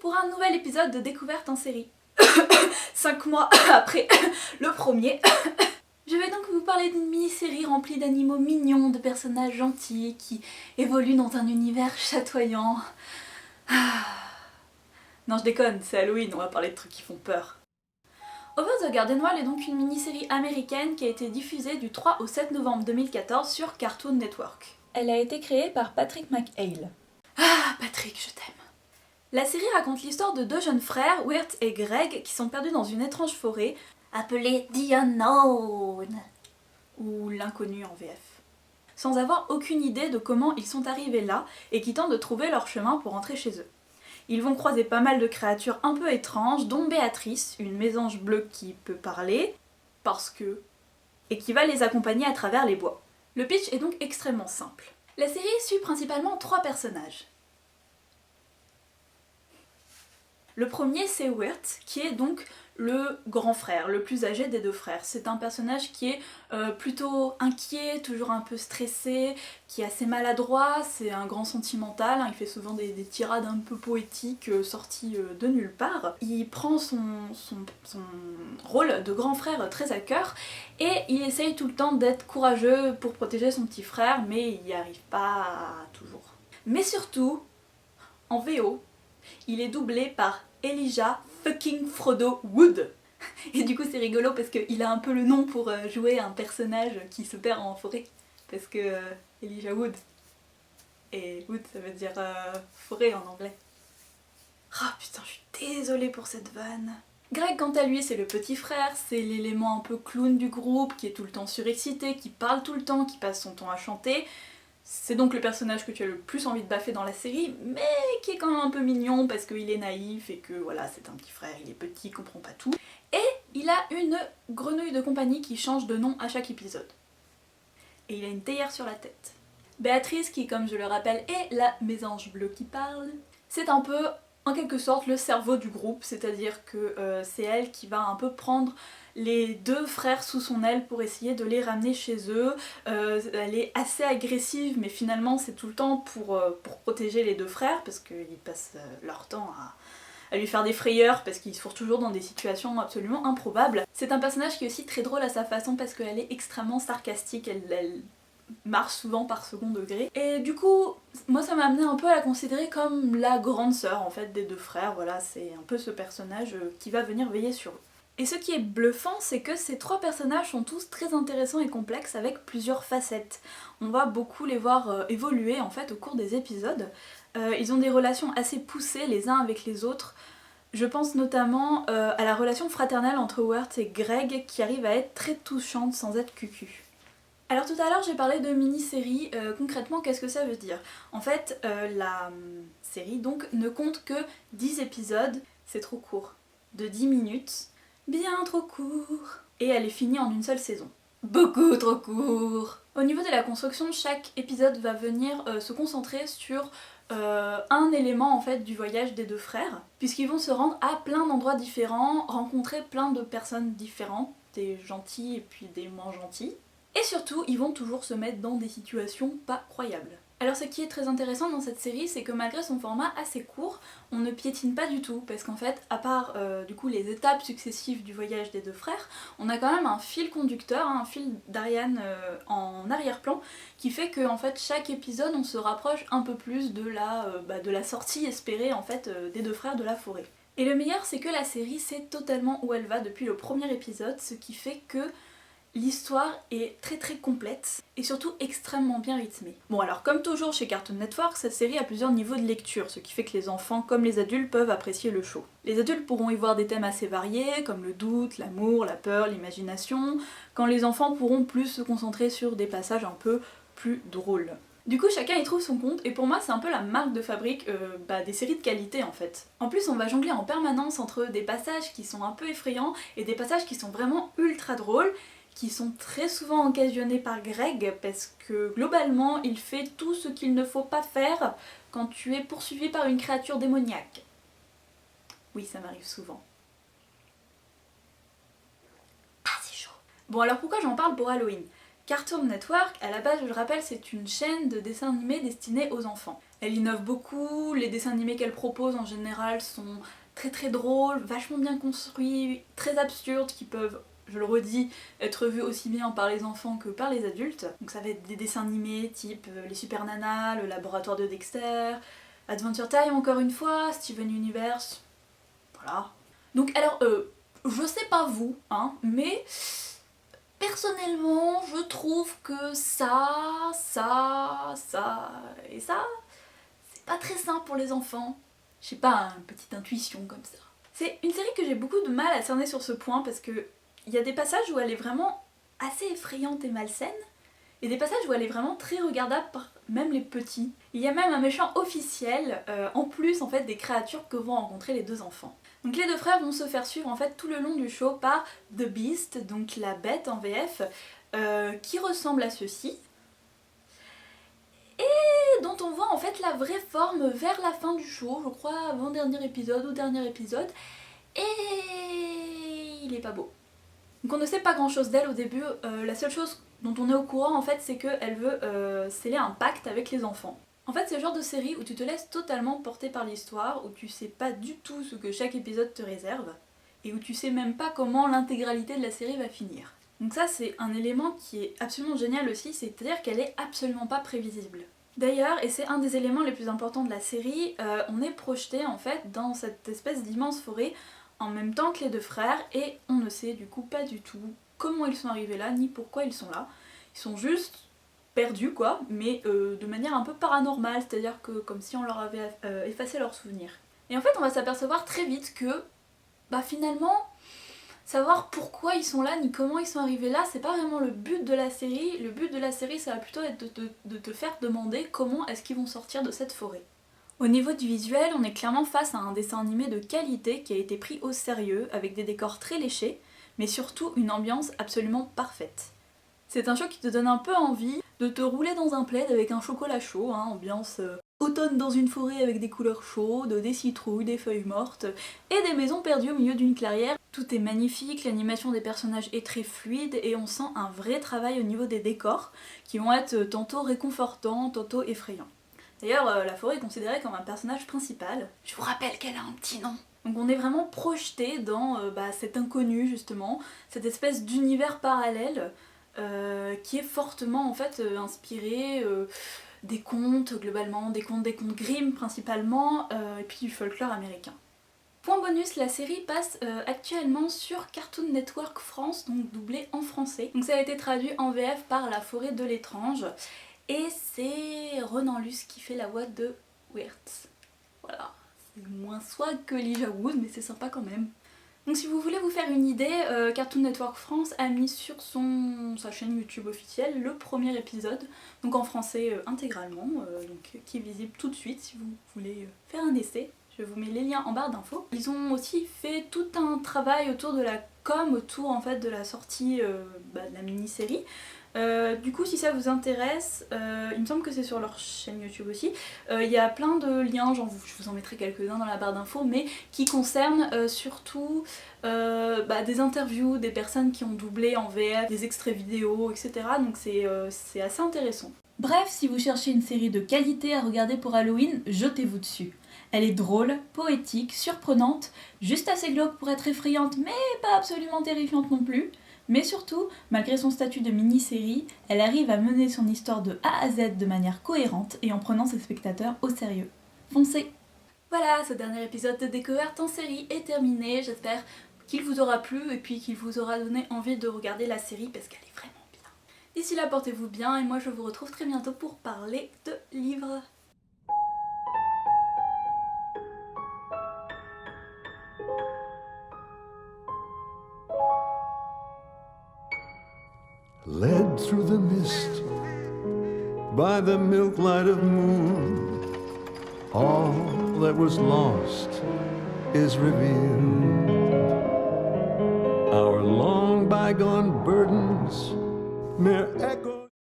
Un nouvel épisode de Découverte en série. 5 mois après le premier. Je vais donc vous parler d'une mini-série remplie d'animaux mignons, de personnages gentils qui évoluent dans un univers chatoyant. Non, je déconne, c'est Halloween, on va parler de trucs qui font peur. Over the Garden Wall est donc une mini-série américaine qui a été diffusée du 3 au 7 novembre 2014 sur Cartoon Network. Elle a été créée par Patrick McHale. Ah, Patrick, je t'aime. La série raconte l'histoire de deux jeunes frères, Wirt et Greg, qui sont perdus dans une étrange forêt, appelée The Unknown, ou l'inconnu en VF, sans avoir aucune idée de comment ils sont arrivés là et qui tentent de trouver leur chemin pour rentrer chez eux. Ils vont croiser pas mal de créatures un peu étranges, dont Béatrice, une mésange bleue qui peut parler, parce que... et qui va les accompagner à travers les bois. Le pitch est donc extrêmement simple. La série suit principalement 3 personnages. Le premier, c'est Wirt, qui est donc le grand frère, le plus âgé des deux frères. C'est un personnage qui est plutôt inquiet, toujours un peu stressé, qui est assez maladroit, c'est un grand sentimental, hein, il fait souvent des tirades un peu poétiques sorties de nulle part. Il prend son rôle de grand frère très à cœur et il essaye tout le temps d'être courageux pour protéger son petit frère, mais il n'y arrive pas toujours. Mais surtout, en VO, il est doublé par Elijah fucking Frodo Wood. Et du coup c'est rigolo parce qu'il a un peu le nom pour jouer un personnage qui se perd en forêt. Parce que Elijah Wood. Et Wood ça veut dire forêt en anglais. Ah putain, je suis désolée pour cette vanne. Greg quant à lui c'est le petit frère, c'est l'élément un peu clown du groupe, qui est tout le temps surexcité, qui parle tout le temps, qui passe son temps à chanter. C'est donc le personnage que tu as le plus envie de baffer dans la série, mais qui est quand même un peu mignon parce qu'il est naïf et que voilà, c'est un petit frère, il est petit, il comprend pas tout. Et il a une grenouille de compagnie qui change de nom à chaque épisode. Et il a une théière sur la tête. Béatrice, qui comme je le rappelle est la mésange bleue qui parle, c'est un peu en quelque sorte le cerveau du groupe, c'est-à-dire que c'est elle qui va un peu prendre les deux frères sous son aile pour essayer de les ramener chez eux. Elle est assez agressive mais finalement c'est tout le temps pour protéger les deux frères parce qu'ils passent leur temps à lui faire des frayeurs parce qu'ils se trouvent toujours dans des situations absolument improbables. C'est un personnage qui est aussi très drôle à sa façon parce qu'elle est extrêmement sarcastique, elle marche souvent par second degré. Et du coup, moi ça m'a amené un peu à la considérer comme la grande sœur en fait des deux frères, voilà, c'est un peu ce personnage qui va venir veiller sur eux. Et ce qui est bluffant, c'est que ces 3 personnages sont tous très intéressants et complexes avec plusieurs facettes. On va beaucoup les voir évoluer en fait au cours des épisodes. Ils ont des relations assez poussées les uns avec les autres. Je pense notamment à la relation fraternelle entre Wirt et Greg qui arrive à être très touchante sans être cucu. Alors tout à l'heure j'ai parlé de mini-série, concrètement qu'est-ce que ça veut dire? En fait la série donc ne compte que 10 épisodes, c'est trop court, de 10 minutes, bien trop court, et elle est finie en une seule saison. Beaucoup trop court. Au niveau de la construction, chaque épisode va venir se concentrer sur un élément en fait du voyage des deux frères, puisqu'ils vont se rendre à plein d'endroits différents, rencontrer plein de personnes différentes, des gentils et puis des moins gentils. Et surtout, ils vont toujours se mettre dans des situations pas croyables. Alors ce qui est très intéressant dans cette série, c'est que malgré son format assez court, on ne piétine pas du tout, parce qu'en fait, à part du coup les étapes successives du voyage des deux frères, on a quand même un fil conducteur, un fil d'Ariane en arrière-plan, qui fait que en fait chaque épisode on se rapproche un peu plus de la sortie espérée en fait des deux frères de la forêt. Et le meilleur, c'est que la série sait totalement où elle va depuis le premier épisode, ce qui fait que l'histoire est très très complète et surtout extrêmement bien rythmée. Bon alors comme toujours chez Cartoon Network, cette série a plusieurs niveaux de lecture, ce qui fait que les enfants comme les adultes peuvent apprécier le show. Les adultes pourront y voir des thèmes assez variés comme le doute, l'amour, la peur, l'imagination, quand les enfants pourront plus se concentrer sur des passages un peu plus drôles. Du coup chacun y trouve son compte et pour moi c'est un peu la marque de fabrique des séries de qualité en fait. En plus on va jongler en permanence entre des passages qui sont un peu effrayants et des passages qui sont vraiment ultra drôles, qui sont très souvent occasionnés par Greg parce que globalement il fait tout ce qu'il ne faut pas faire quand tu es poursuivi par une créature démoniaque. Oui, ça m'arrive souvent. Bon alors pourquoi j'en parle pour Halloween? Cartoon Network, à la base je le rappelle, c'est une chaîne de dessins animés destinée aux enfants. Elle innove beaucoup, les dessins animés qu'elle propose en général sont très très drôles, vachement bien construits, très absurdes, qui peuvent, je le redis, être vus aussi bien par les enfants que par les adultes. Donc ça va être des dessins animés type les Super Nanas, le laboratoire de Dexter, Adventure Time encore une fois, Steven Universe, voilà. Donc alors, je sais pas vous, hein, mais personnellement, je trouve que ça et ça, c'est pas très simple pour les enfants. Je sais pas, une petite intuition comme ça. C'est une série que j'ai beaucoup de mal à cerner sur ce point parce que il y a des passages où elle est vraiment assez effrayante et malsaine, et des passages où elle est vraiment très regardable par même les petits. Il y a même un méchant officiel, en plus en fait des créatures que vont rencontrer les deux enfants. Donc les deux frères vont se faire suivre en fait tout le long du show par The Beast, donc la bête en VF, qui ressemble à ceci, et dont on voit en fait la vraie forme vers la fin du show, je crois avant-dernier épisode ou dernier épisode, et il est pas beau. Donc on ne sait pas grand chose d'elle au début, la seule chose dont on est au courant en fait c'est qu'elle veut sceller un pacte avec les enfants. En fait c'est le genre de série où tu te laisses totalement porter par l'histoire, où tu sais pas du tout ce que chaque épisode te réserve, et où tu sais même pas comment l'intégralité de la série va finir. Donc ça c'est un élément qui est absolument génial aussi, c'est-à-dire qu'elle est absolument pas prévisible. D'ailleurs, et c'est un des éléments les plus importants de la série, on est projeté en fait dans cette espèce d'immense forêt en même temps que les deux frères, et on ne sait du coup pas du tout comment ils sont arrivés là, ni pourquoi ils sont là. Ils sont juste perdus quoi, mais de manière un peu paranormale, c'est-à-dire que comme si on leur avait effacé leurs souvenirs. Et en fait on va s'apercevoir très vite que, finalement, savoir pourquoi ils sont là, ni comment ils sont arrivés là, c'est pas vraiment le but de la série. Le but de la série ça va plutôt être de te faire demander comment est-ce qu'ils vont sortir de cette forêt. Au niveau du visuel, on est clairement face à un dessin animé de qualité qui a été pris au sérieux, avec des décors très léchés, mais surtout une ambiance absolument parfaite. C'est un show qui te donne un peu envie de te rouler dans un plaid avec un chocolat chaud, hein, ambiance automne dans une forêt avec des couleurs chaudes, des citrouilles, des feuilles mortes, et des maisons perdues au milieu d'une clairière. Tout est magnifique, l'animation des personnages est très fluide, et on sent un vrai travail au niveau des décors, qui vont être tantôt réconfortants, tantôt effrayants. D'ailleurs, la forêt est considérée comme un personnage principal. Je vous rappelle qu'elle a un petit nom. Donc on est vraiment projeté dans cet inconnu justement, cette espèce d'univers parallèle qui est fortement en fait inspiré des contes globalement, des contes Grimm principalement, et puis du folklore américain. Point bonus, la série passe actuellement sur Cartoon Network France, donc doublée en français. Donc ça a été traduit en VF par La Forêt de l'étrange. Et c'est Renan Luce qui fait la voix de Weird. Voilà, c'est moins swag que Elijah Wood, mais c'est sympa quand même. Donc si vous voulez vous faire une idée, Cartoon Network France a mis sur sa chaîne YouTube officielle le premier épisode, donc en français intégralement, qui est visible tout de suite si vous voulez faire un essai. Je vous mets les liens en barre d'infos. Ils ont aussi fait tout un travail autour de la com, autour en fait de la sortie de la mini-série. Du coup si ça vous intéresse, il me semble que c'est sur leur chaîne YouTube aussi, il y a plein de liens, je vous en mettrai quelques-uns dans la barre d'infos, mais qui concernent surtout des interviews, des personnes qui ont doublé en VF, des extraits vidéo, etc. Donc c'est assez intéressant. Bref, si vous cherchez une série de qualité à regarder pour Halloween, jetez-vous dessus. Elle est drôle, poétique, surprenante, juste assez glauque pour être effrayante, mais pas absolument terrifiante non plus. Mais surtout, malgré son statut de mini-série, elle arrive à mener son histoire de A à Z de manière cohérente et en prenant ses spectateurs au sérieux. Foncez! Voilà, ce dernier épisode de Découverte en série est terminé, j'espère qu'il vous aura plu et puis qu'il vous aura donné envie de regarder la série parce qu'elle est vraiment bien. D'ici là, portez-vous bien et moi je vous retrouve très bientôt pour parler de livres. Led through the mist by the milk light of moon, all that was lost is revealed. Our long bygone burdens, mere echoes